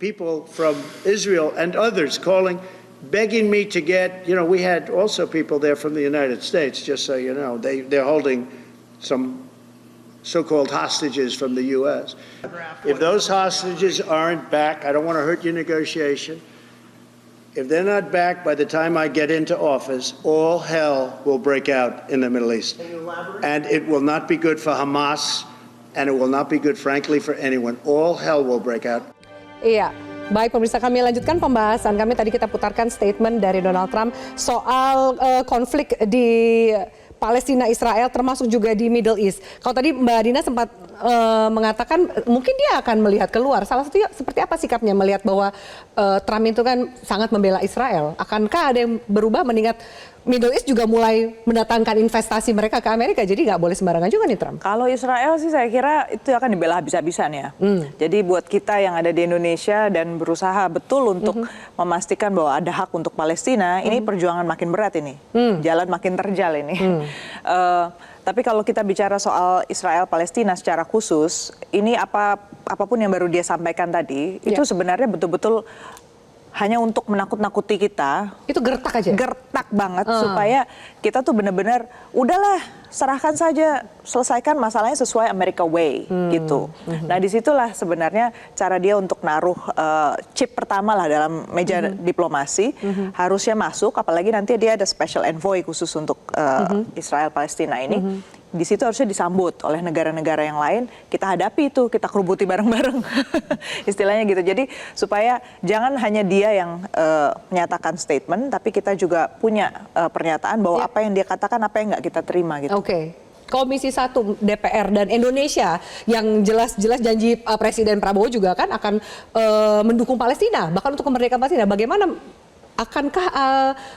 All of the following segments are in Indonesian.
people from Israel and others calling, begging me to get, we had also people there from the United States, just so you know. They're holding some so-called hostages from the U.S. If those hostages aren't back, I don't want to hurt your negotiation. If they're not back by the time I get into office, all hell will break out in the Middle East. And it will not be good for Hamas, and it will not be good, frankly, for anyone. All hell will break out. Iya, baik pemirsa, kami lanjutkan pembahasan kami. Tadi kita putarkan statement dari Donald Trump soal konflik di Palestina Israel termasuk juga di Middle East. Kalau tadi Mbak Dina sempat mengatakan mungkin dia akan melihat keluar. Salah satunya seperti apa sikapnya melihat bahwa Trump itu kan sangat membela Israel. Akankah ada yang berubah mengingat Middle East juga mulai mendatangkan investasi mereka ke Amerika, jadi nggak boleh sembarangan juga nih Trump. Kalau Israel sih saya kira itu akan dibela habis-habisan ya. Jadi buat kita yang ada di Indonesia dan berusaha betul untuk memastikan bahwa ada hak untuk Palestina, ini perjuangan makin berat ini, jalan makin terjal ini. Tapi kalau kita bicara soal Israel Palestina secara khusus, ini apapun yang baru dia sampaikan tadi, itu sebenarnya betul-betul hanya untuk menakut-nakuti kita. Itu gertak aja? Gertak banget, supaya kita tuh benar-benar, udahlah serahkan saja, selesaikan masalahnya sesuai America Way, gitu. Nah disitulah sebenarnya cara dia untuk naruh chip pertama lah dalam meja diplomasi, harusnya masuk, apalagi nanti dia ada special envoy khusus untuk Israel Palestina ini. Di situ harusnya disambut oleh negara-negara yang lain, kita hadapi itu, kita kerubuti bareng-bareng, istilahnya gitu. Jadi supaya jangan hanya dia yang menyatakan statement, tapi kita juga punya pernyataan bahwa apa yang dia katakan, apa yang nggak kita terima gitu. Oke. Komisi 1 DPR dan Indonesia yang jelas-jelas janji Presiden Prabowo juga kan akan mendukung Palestina, bahkan untuk kemerdekaan Palestina. Bagaimana akankah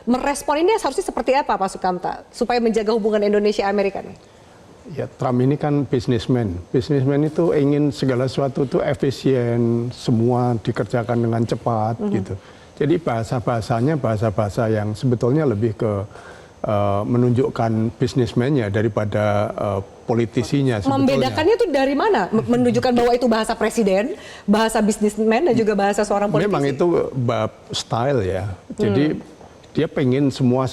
merespon ini, harusnya seperti apa Pak Sukamta supaya menjaga hubungan Indonesia-Amerika nih? Ya, Trump ini kan bisnismen. Bisnismen itu ingin segala sesuatu itu efisien, semua dikerjakan dengan cepat gitu. Jadi bahasa-bahasanya bahasa-bahasa yang sebetulnya lebih ke menunjukkan bisnismennya daripada politisinya sebetulnya. Membedakannya itu dari mana? Menunjukkan bahwa itu bahasa presiden, bahasa bisnismen dan juga bahasa seorang politisi. Memang itu bab style ya. Jadi dia pengen semua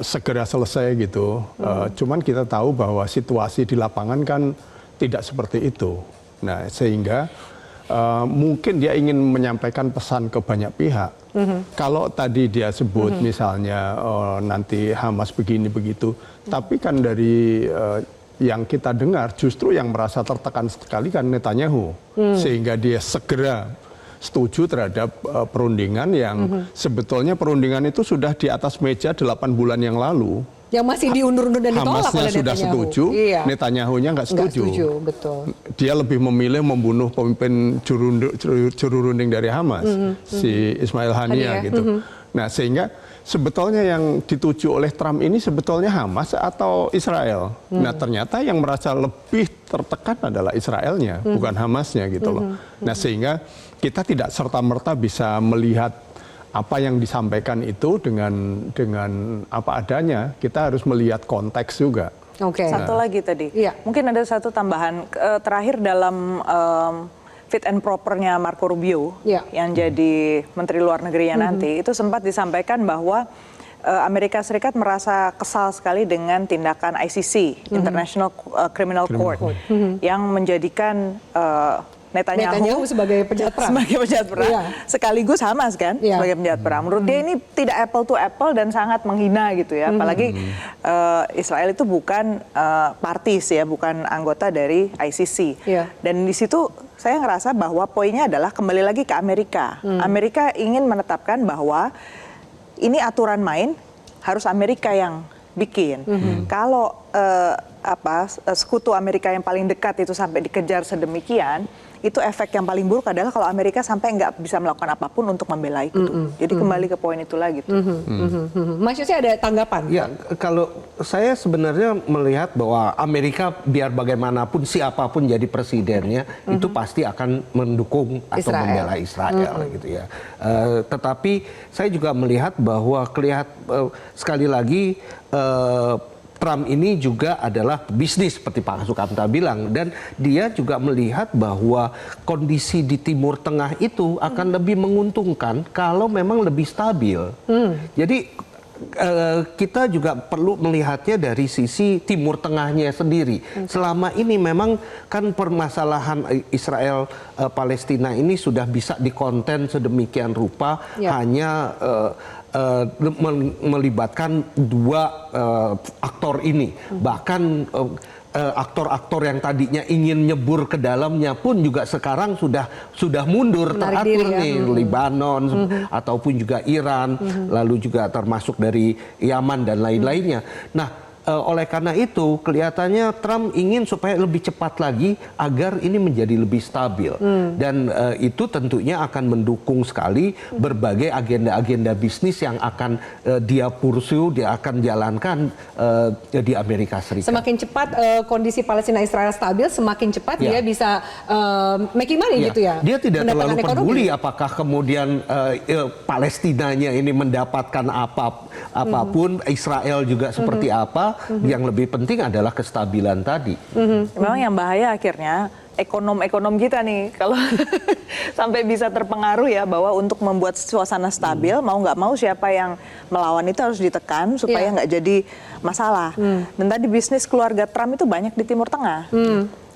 segera selesai gitu. Cuman kita tahu bahwa situasi di lapangan kan tidak seperti itu. Nah, sehingga mungkin dia ingin menyampaikan pesan ke banyak pihak. Kalau tadi dia sebut misalnya nanti Hamas begini begitu, tapi kan dari yang kita dengar justru yang merasa tertekan sekali kan Netanyahu, sehingga dia segera setuju terhadap perundingan yang sebetulnya perundingan itu sudah di atas meja 8 bulan yang lalu. Yang masih diundur-undur dan ditolak Hamasnya oleh sudah Netanyahu. setuju, Iya. Netanyahunya nggak setuju. Nggak setuju, betul. Dia lebih memilih membunuh pemimpin juru runding dari Hamas, si Ismail Haniyeh gitu. Nah, sehingga sebetulnya yang dituju oleh Trump ini sebetulnya Hamas atau Israel. Nah, ternyata yang merasa lebih tertekan adalah Israelnya, bukan Hamasnya gitu loh. Nah, sehingga kita tidak serta-merta bisa melihat apa yang disampaikan itu dengan apa adanya. Kita harus melihat konteks juga. Oke. Satu lagi tadi, mungkin ada satu tambahan terakhir dalam fit and propernya Marco Rubio yang jadi Menteri Luar Negerinya nanti, itu sempat disampaikan bahwa Amerika Serikat merasa kesal sekali dengan tindakan ICC, International Criminal Court, yang menjadikan Netanyahu sebagai penjahat perang. Sekaligus Hamas kan sebagai penjahat perang. Menurut dia ini tidak apple to apple dan sangat menghina gitu ya. Apalagi Israel itu bukan partis ya, bukan anggota dari ICC. Dan di situ saya ngerasa bahwa poinnya adalah kembali lagi ke Amerika. Amerika ingin menetapkan bahwa ini aturan main harus Amerika yang bikin. Kalau sekutu Amerika yang paling dekat itu sampai dikejar sedemikian, itu efek yang paling buruk adalah kalau Amerika sampai nggak bisa melakukan apapun untuk membela itu. Jadi kembali ke poin itulah gitu. Mas Yose ada tanggapan? Ya, kalau saya sebenarnya melihat bahwa Amerika biar bagaimanapun siapapun jadi presidennya itu pasti akan mendukung atau membela Israel gitu ya. Tetapi saya juga melihat bahwa sekali lagi Trump ini juga adalah bisnis seperti Pak Sukamta bilang, dan dia juga melihat bahwa kondisi di Timur Tengah itu akan lebih menguntungkan kalau memang lebih stabil. Jadi kita juga perlu melihatnya dari sisi Timur Tengahnya sendiri. Selama ini memang kan permasalahan Israel Palestina ini sudah bisa dikonten sedemikian rupa hanya melibatkan dua aktor ini. Bahkan aktor-aktor yang tadinya ingin nyebur ke dalamnya pun juga sekarang sudah mundur, menarik teratur diri, nih, Lebanon ataupun juga Iran, lalu juga termasuk dari Yaman dan lain-lainnya. Nah, oleh karena itu kelihatannya Trump ingin supaya lebih cepat lagi agar ini menjadi lebih stabil, dan itu tentunya akan mendukung sekali berbagai agenda-agenda bisnis yang akan dia pursue, dia akan jalankan di Amerika Serikat. Semakin cepat kondisi Palestina Israel stabil, semakin cepat dia bisa making money gitu ya. Dia tidak terlalu mendapatkan peduli ekonomi. apakah kemudian Palestinanya ini mendapatkan apapun, Israel juga seperti apa. Yang lebih penting adalah kestabilan tadi. Memang yang bahaya akhirnya ekonom kita nih kalau sampai bisa terpengaruh ya, bahwa untuk membuat suasana stabil mau nggak mau siapa yang melawan itu harus ditekan supaya nggak jadi masalah. Dan tadi bisnis keluarga Trump itu banyak di Timur Tengah.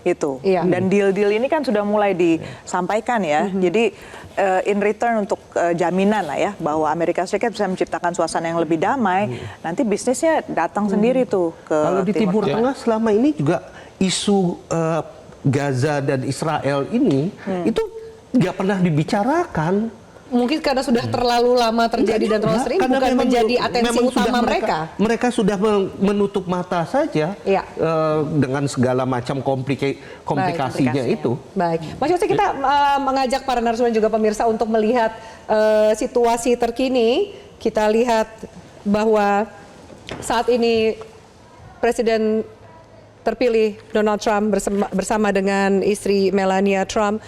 Itu. Dan deal-deal ini kan sudah mulai disampaikan ya. Jadi in return untuk jaminan lah ya bahwa Amerika Serikat bisa menciptakan suasana yang lebih damai, nanti bisnisnya datang sendiri tuh ke Kalau di Timur Tengah selama ini juga isu Gaza dan Israel ini itu nggak pernah dibicarakan. Mungkin karena sudah terlalu lama terjadi dan terlalu sering, bukan menjadi atensi utama mereka. Mereka sudah menutup mata saja dengan segala macam komplikasinya itu. Baik, Mas Yose, kita mengajak para narasumber juga pemirsa untuk melihat situasi terkini. Kita lihat bahwa saat ini Presiden terpilih Donald Trump bersama dengan istri Melania Trump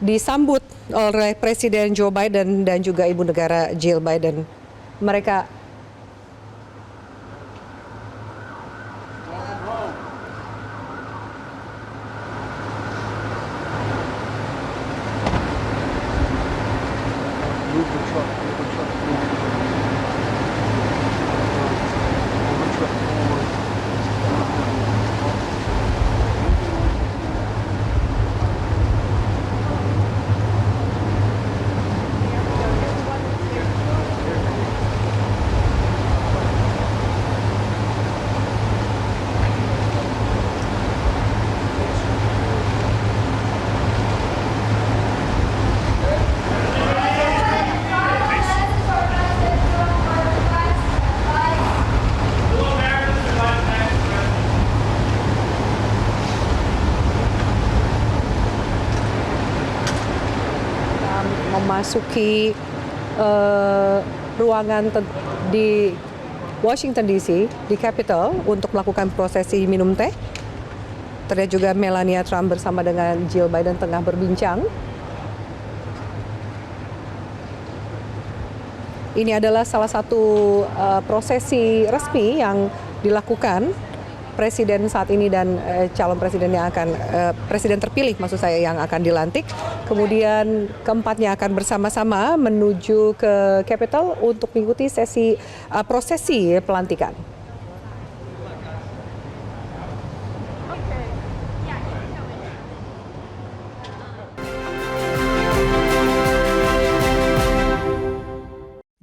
disambut oleh Presiden Joe Biden dan juga Ibu Negara Jill Biden. Mereka memasuki ruangan di Washington DC, di Capitol, untuk melakukan prosesi minum teh. Terlihat juga Melania Trump bersama dengan Jill Biden tengah berbincang. Ini adalah salah satu prosesi resmi yang dilakukan Presiden saat ini dan calon presiden yang akan presiden terpilih maksud saya yang akan dilantik. Kemudian keempatnya akan bersama-sama menuju ke Capitol untuk mengikuti sesi prosesi pelantikan.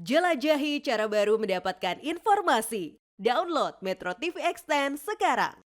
Jelajahi cara baru mendapatkan informasi. Download Metro TV Extend sekarang.